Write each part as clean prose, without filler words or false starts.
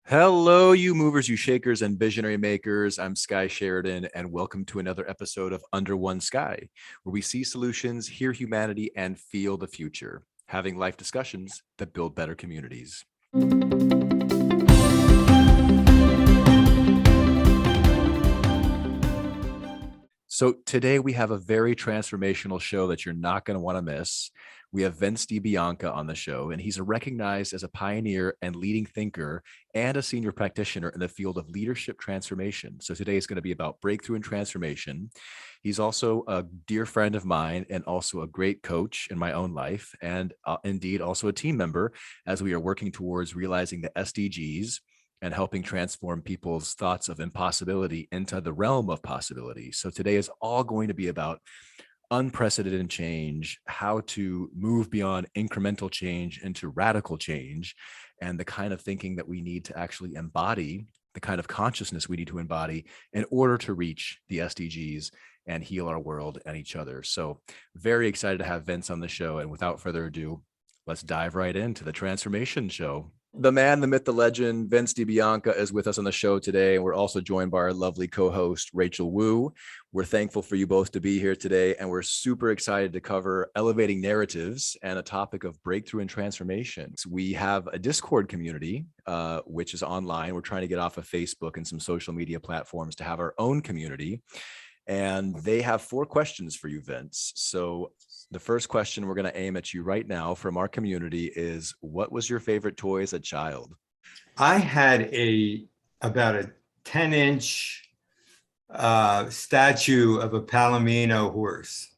Hello, you movers, you shakers, and visionary makers. I'm Sky Sheridan, and welcome to another episode of Under One Sky, where we see solutions, hear humanity, and feel the future, having life discussions that build better communities. So today we have a very transformational show that you're not going to want to miss. We have Vince DiBianca on the show, and he's recognized as a pioneer and leading thinker and a senior practitioner in the field of leadership transformation. So today is going to be about breakthrough and transformation. He's also a dear friend of mine and also a great coach in my own life, and indeed also a team member as we are working towards realizing the SDGs and helping transform people's thoughts of impossibility into the realm of possibility. So today is all going to be about unprecedented change, how to move beyond incremental change into radical change, and the kind of thinking that we need to actually embody, the kind of consciousness we need to embody in order to reach the SDGs and heal our world and each other. So very excited to have Vince on the show. And without further ado, let's dive right into the transformation show. The man, the myth, the legend, Vince DiBianca is with us on the show today. And we're also joined by our lovely co-host, Rachel Wu. We're thankful for you both to be here today. And we're super excited to cover elevating narratives and a topic of breakthrough and transformation. We have a Discord community, which is online. We're trying to get off of Facebook and some social media platforms to have our own community. And they have 4 questions for you, Vince. So the first question we're going to aim at you right now from our community is, what was your favorite toy as a child? I had about a 10-inch statue of a Palomino horse.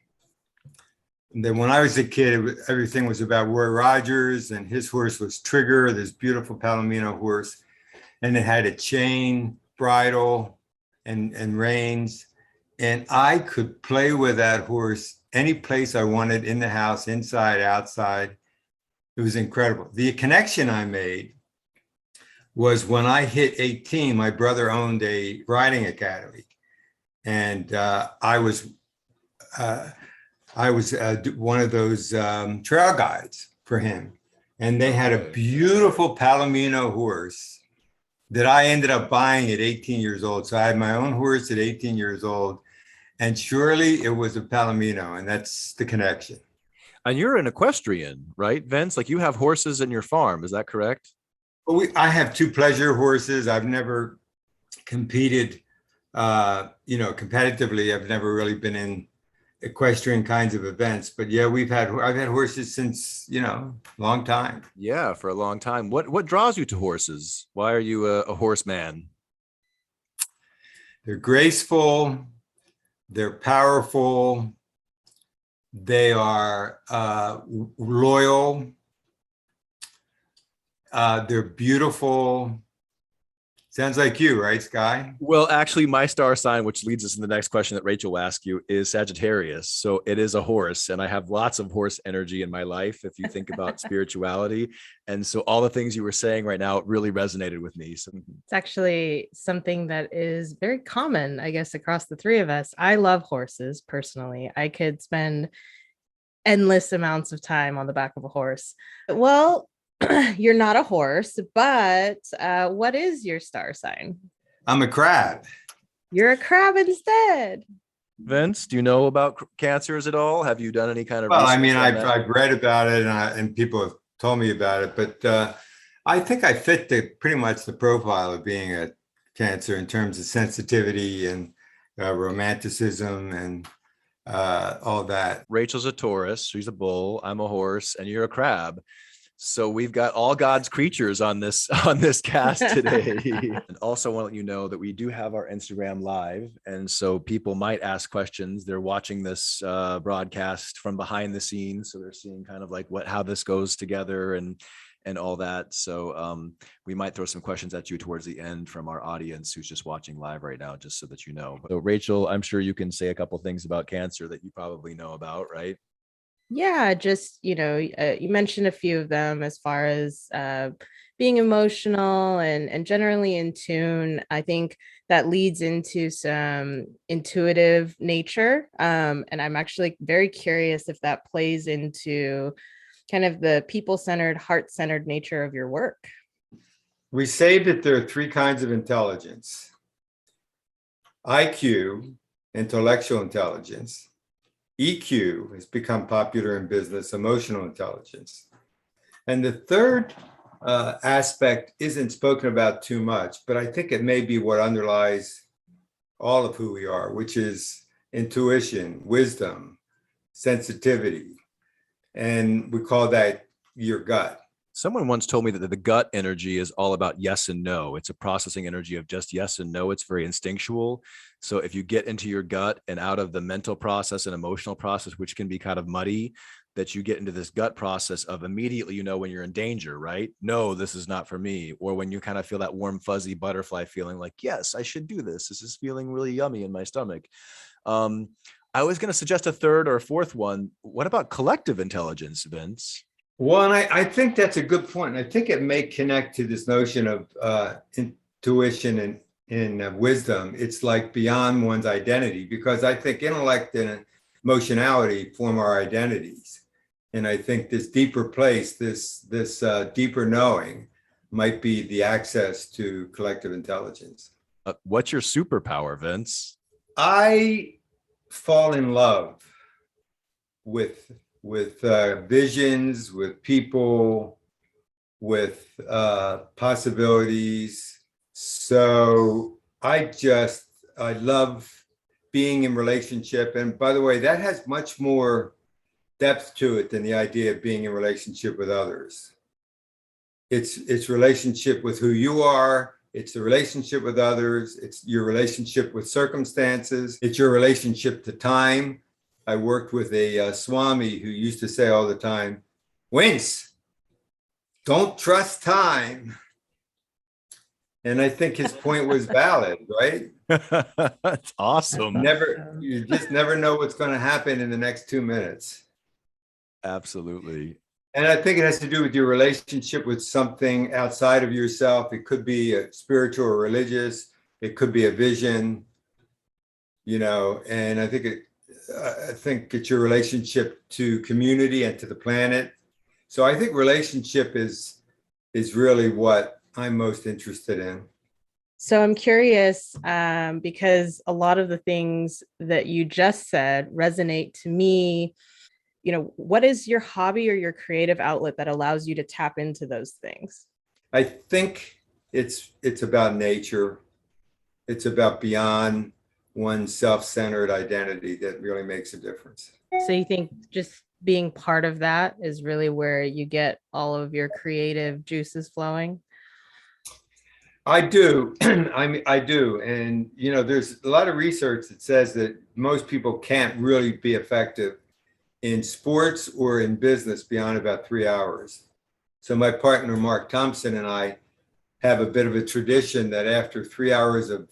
And then when I was a kid, everything was about Roy Rogers, and his horse was Trigger, this beautiful Palomino horse. And it had a chain, bridle, and reins. And I could play with that horse any place I wanted in the house, inside, outside. It was incredible. The connection I made was when I hit 18, my brother owned a riding academy. And I was one of those trail guides for him. And they had a beautiful Palomino horse that I ended up buying at 18 years old. So I had my own horse at 18 years old. And surely it was a Palomino, and that's the connection. And you're an equestrian, right, Vince? Like, you have horses in your farm. Is that correct? Well, I have 2 pleasure horses. I've never competed, competitively. I've never really been in equestrian kinds of events. But yeah, I've had horses since, long time. Yeah, for a long time. What draws you to horses? Why are you a horseman? They're graceful. They're powerful. They are loyal. They're beautiful. Sounds like you, right, Sky? Well, actually, my star sign, which leads us to the next question that Rachel will ask you, is Sagittarius. So it is a horse, and I have lots of horse energy in my life, if you think about spirituality. And so all the things you were saying right now really resonated with me. So it's actually something that is very common, I guess, across the 3 of us. I love horses personally. I could spend endless amounts of time on the back of a horse. Well, you're not a horse, but what is your star sign? I'm a crab. You're a crab instead. Vince, do you know about cancers at all? Have you done any kind of Well, research I mean, on that? I've read about it, and people have told me about it, but I think I fit pretty much the profile of being a Cancer in terms of sensitivity and romanticism and all that. Rachel's a Taurus, she's a bull, I'm a horse, and you're a crab. So we've got all God's creatures on this cast today. And also want to let you know that we do have our Instagram live. And so people might ask questions. They're watching this broadcast from behind the scenes. So they're seeing kind of like how this goes together and all that. So we might throw some questions at you towards the end from our audience who's just watching live right now, just so that you know. So Rachel, I'm sure you can say a couple things about Cancer that you probably know about, right? Yeah, just, you mentioned a few of them as far as being emotional and generally in tune. I think that leads into some intuitive nature. And I'm actually very curious if that plays into kind of the people-centered, heart-centered nature of your work. We say that there are three kinds of intelligence: IQ, intellectual intelligence; EQ has become popular in business, emotional intelligence. And the third aspect isn't spoken about too much, but I think it may be what underlies all of who we are, which is intuition, wisdom, sensitivity. And we call that your gut. Someone once told me that the gut energy is all about yes and no. It's a processing energy of just yes and no. It's very instinctual. So if you get into your gut and out of the mental process and emotional process, which can be kind of muddy, that you get into this gut process of immediately, you know, when you're in danger, right? No, this is not for me. Or when you kind of feel that warm, fuzzy butterfly feeling like, yes, I should do this. This is feeling really yummy in my stomach. I was going to suggest a third or a fourth one. What about collective intelligence, Vince? Well, and I think that's a good point. I think it may connect to this notion of intuition and wisdom. It's like beyond one's identity, because I think intellect and emotionality form our identities. And I think this deeper place, this deeper knowing might be the access to collective intelligence. What's your superpower, Vince? I fall in love with visions, with people, with possibilities. So I love being in relationship. And by the way, that has much more depth to it than the idea of being in relationship with others. It's relationship with who you are. It's the relationship with others. It's your relationship with circumstances. It's your relationship to time. I worked with a Swami who used to say all the time, Vince, don't trust time. And I think his point was valid, right? That's awesome. You just never know what's going to happen in the next 2 minutes. Absolutely. And I think it has to do with your relationship with something outside of yourself. It could be a spiritual or religious. It could be a vision, you know, and I think it's your relationship to community and to the planet. So I think relationship is really what I'm most interested in. So I'm curious because a lot of the things that you just said resonate to me. You know, what is your hobby or your creative outlet that allows you to tap into those things? I think it's about nature. It's about beyond one's self-centered identity that really makes a difference. So you think just being part of that is really where you get all of your creative juices flowing? I do. I do. And, you know, there's a lot of research that says that most people can't really be effective in sports or in business beyond about 3 hours. So my partner, Mark Thompson, and I have a bit of a tradition that after 3 hours of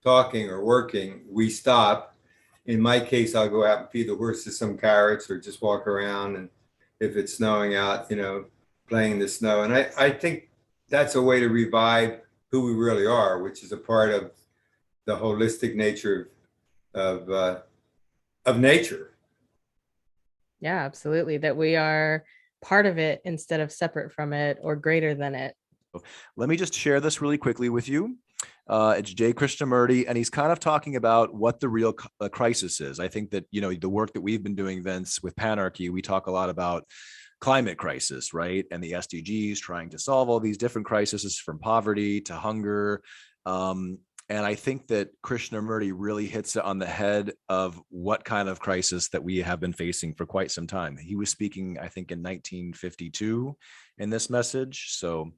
talking or working, we stop. In my case, I'll go out and feed the horses some carrots or just walk around. And if it's snowing out, you know, playing in the snow. And I think that's a way to revive who we really are, which is a part of the holistic nature of nature. Yeah, absolutely. That we are part of it instead of separate from it or greater than it. Let me just share this really quickly with you. It's Jay Krishnamurti, and he's kind of talking about what the real crisis is. I think that, you know, the work that we've been doing, Vince, with Panarchy, we talk a lot about climate crisis, right? And the SDGs trying to solve all these different crises from poverty to hunger. And I think that Krishnamurti really hits it on the head of what kind of crisis that we have been facing for quite some time. He was speaking, I think, in 1952 in this message. So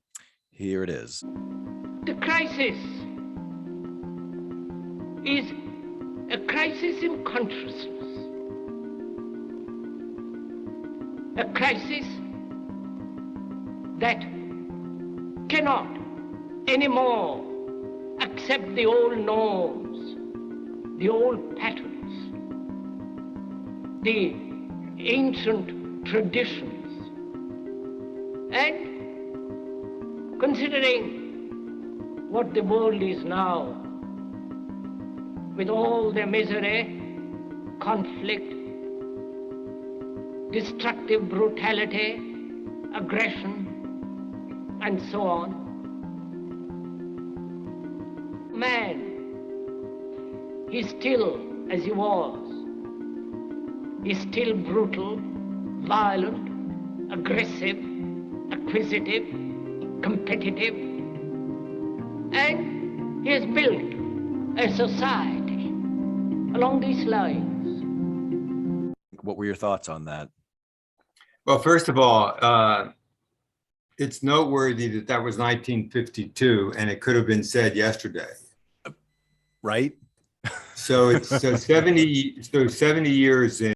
here it is. The crisis is a crisis in consciousness, a crisis that cannot anymore accept the old norms, the old patterns, the ancient traditions, and considering what the world is now, with all the misery, conflict, destructive brutality, aggression, and so on, man, he's still as he was. He's still brutal, violent, aggressive, acquisitive, competitive, and he has built a society along these lines. What were your thoughts on that? Well, first of all, it's noteworthy that that was 1952 and it could have been said yesterday. Right? So it's 70 years in.